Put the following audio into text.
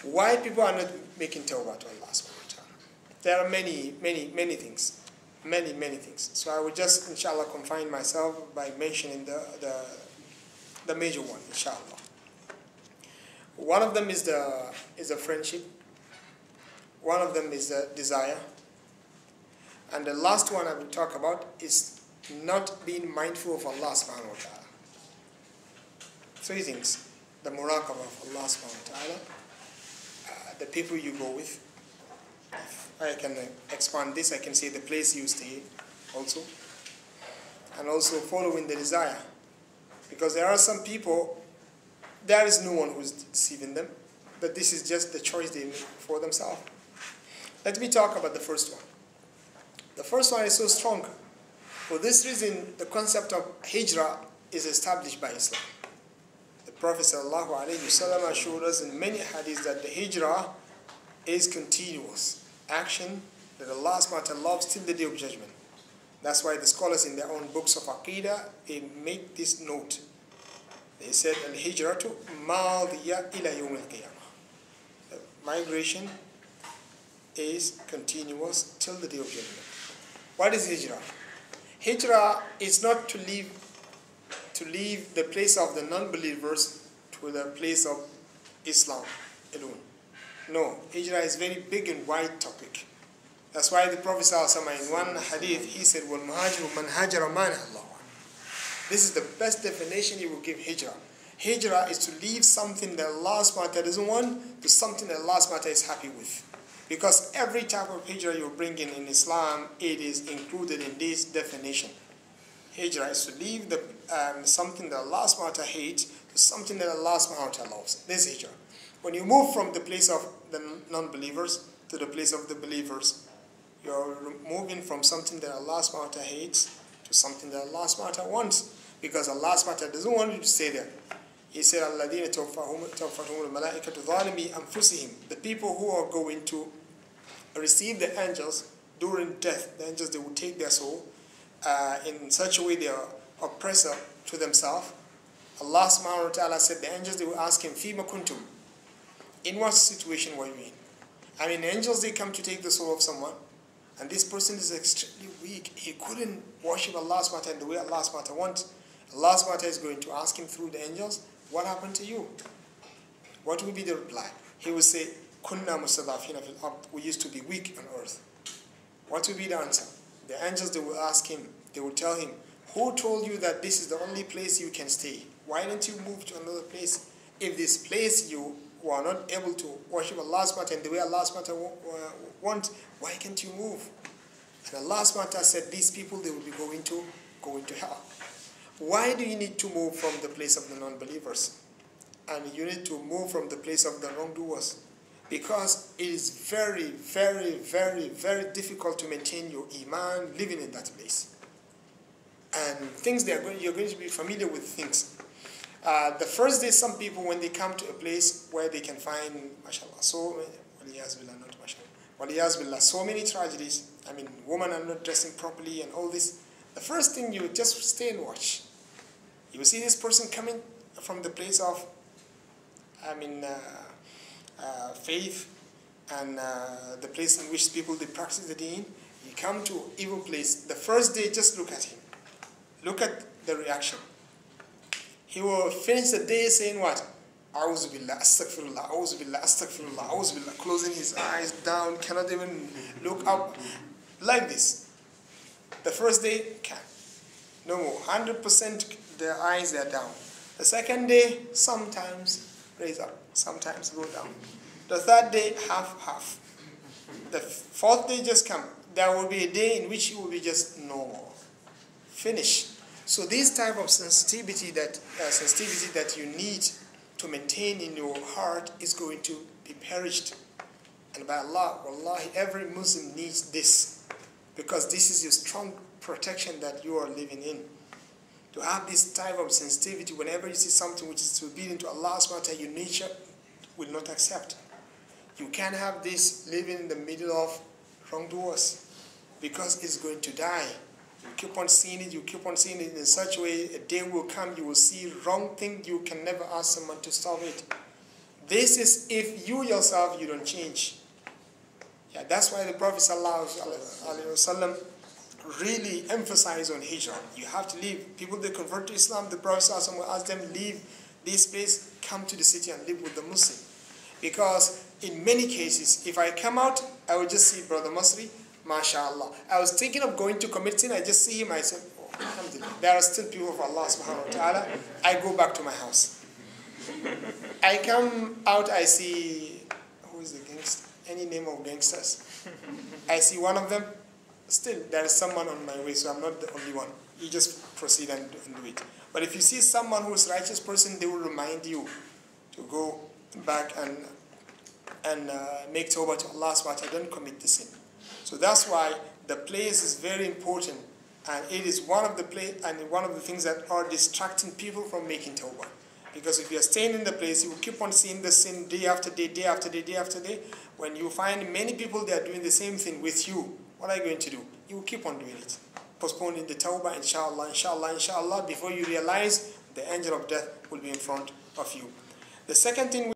Why people are not making tawbah to Allah subhanahu wa ta'ala? There are many things. Many things. So I will just, inshallah, confine myself by mentioning the major one, inshallah. One of them is the friendship. One of them is the desire. And the last one I will talk about is not being mindful of Allah subhanahu wa ta'ala. Three things. The muraqabah of Allah subhanahu wa ta'ala, the people you go with. If I can expand this, I can say the place you stay also. And also following the desire. Because there are some people, there is no one who is deceiving them, but this is just the choice they make for themselves. Let me talk about the first one. The first one is so strong. For this reason, the concept of hijrah is established by Islam. The Prophet ﷺ assured us in many hadiths that the hijrah is continuous action that Allah subhanahu wa ta'ala loves till the day of judgment. That's why the scholars in their own books of Aqidah, they make this note. They said, Al-hijratu madiya ila yawm al-qiyamah. The migration is continuous till the day of judgment. What is hijrah? Hijrah is not to leave the place of the non-believers to the place of Islam alone. No, hijrah is very big and wide topic. That's why the Prophet ﷺ in one hadith, he said, وَالْمُهَاجِرُ مَنْ هَاجَرَ مَا نَهَى اللَّهُ عَنْهُ. This is the best definition he will give hijrah. Hijrah is to leave something that Allah subhanahu wa ta'ala doesn't want to something that Allah subhanahu wa ta'ala is happy with. Because every type of hijrah you bring in Islam, it is included in this definition. Hijrah is to leave something that Allah subhanahu wa ta'ala hates to something that Allah subhanahu wa ta'ala loves. This is hijrah. When you move from the place of the non-believers to the place of the believers, you're moving from something that Allah subhanahu wa ta'ala hates to something that Allah subhanahu wa ta'ala wants. Because Allah subhanahu wa ta'ala doesn't want you to stay there. He said, الَّذِينَ تَوَفَّاهُمُ الْمَلَائِكَةُ ظَالِمِي أَنفُسِهِمْ. The people who are going to receive the angels during death, the angels, they will take their soul in such a way they are oppressor to themselves. Allah subhanahu wa ta'ala said, the angels, they will ask him, فِيمَ كُنْتُمْ. In what situation were you in? I mean, angels, they come to take the soul of someone, and this person is extremely weak. He couldn't worship Allah subhanahu wa ta'ala the way Allah subhanahu wa ta'ala wants. Allah subhanahu wa ta'ala is going to ask him through the angels, what happened to you? What will be the reply? He will say, Kunna mustadafina fil ard. We used to be weak on earth. What will be the answer? The angels, they will ask him, they will tell him, who told you that this is the only place you can stay? Why don't you move to another place? If this place you are not able to worship Allah subhanahu wa ta'ala in the way Allah subhanahu wa ta'ala wants, why can't you move? And Allah subhanahu wa ta'ala said, these people, they will be going to hell. Why do you need to move from the place of the non-believers? And you need to move from the place of the wrongdoers? Because it is very, very, very, very difficult to maintain your iman living in that place. And things you're going to be familiar with things. The first day, some people, when they come to a place where they can find, mashallah, so many tragedies. I mean, women are not dressing properly and all this. The first thing, you just stay and watch. You will see this person coming from the place of, faith and the place in which people, they practice the deen. You come to evil place. The first day, just look at him. Look at the reaction. He will finish the day saying what? A'udhu billah, astaghfirullah, a'udhu billah, astaghfirullah, a'udhu billah, closing his eyes down, cannot even look up, like this. The first day, can. No more. 100% their eyes are down. The second day, sometimes raise up, sometimes go down. The third day, half. The fourth day just come. There will be a day in which you will be just normal. Finish. So this type of sensitivity that you need to maintain in your heart is going to be perished. And by Allah, wallahi, every Muslim needs this. Because this is your strong protection that you are living in. To have this type of sensitivity, whenever you see something which is disobedient to Allah subhanahu wa ta'ala, your nature will not accept. You can't have this living in the middle of wrongdoers, because it's going to die. You keep on seeing it in such a way, a day will come, you will see wrong thing, you can never ask someone to stop it. This is if you yourself, you don't change. Yeah, that's why the Prophet ﷺ really emphasized on hijrah. You have to leave. People, they convert to Islam, the Prophet ﷺ will ask them, leave this place, come to the city and live with the Muslim. Because in many cases, if I come out, I will just see Brother Masri, mashallah. I was thinking of going to commit sin, I just see him, I said, oh, alhamdulillah, there are still people of Allah subhanahu wa ta'ala. I go back to my house. I come out, I see, who is the gangster? Any name of gangsters. I see one of them, still there is someone on my way, so I'm not the only one. You just proceed and do it. But if you see someone who is a righteous person, they will remind you to go back and make tawbah to Allah subhanahu wa ta'ala, don't commit the sin. So that's why the place is very important, and it is one of the things that are distracting people from making tawbah. Because if you are staying in the place, you will keep on seeing the sin day after day, day after day, day after day. When you find many people they are doing the same thing with you, what are you going to do? You will keep on doing it. Postponing the tawbah, inshallah, inshallah, inshallah, before you realize the angel of death will be in front of you. The second thing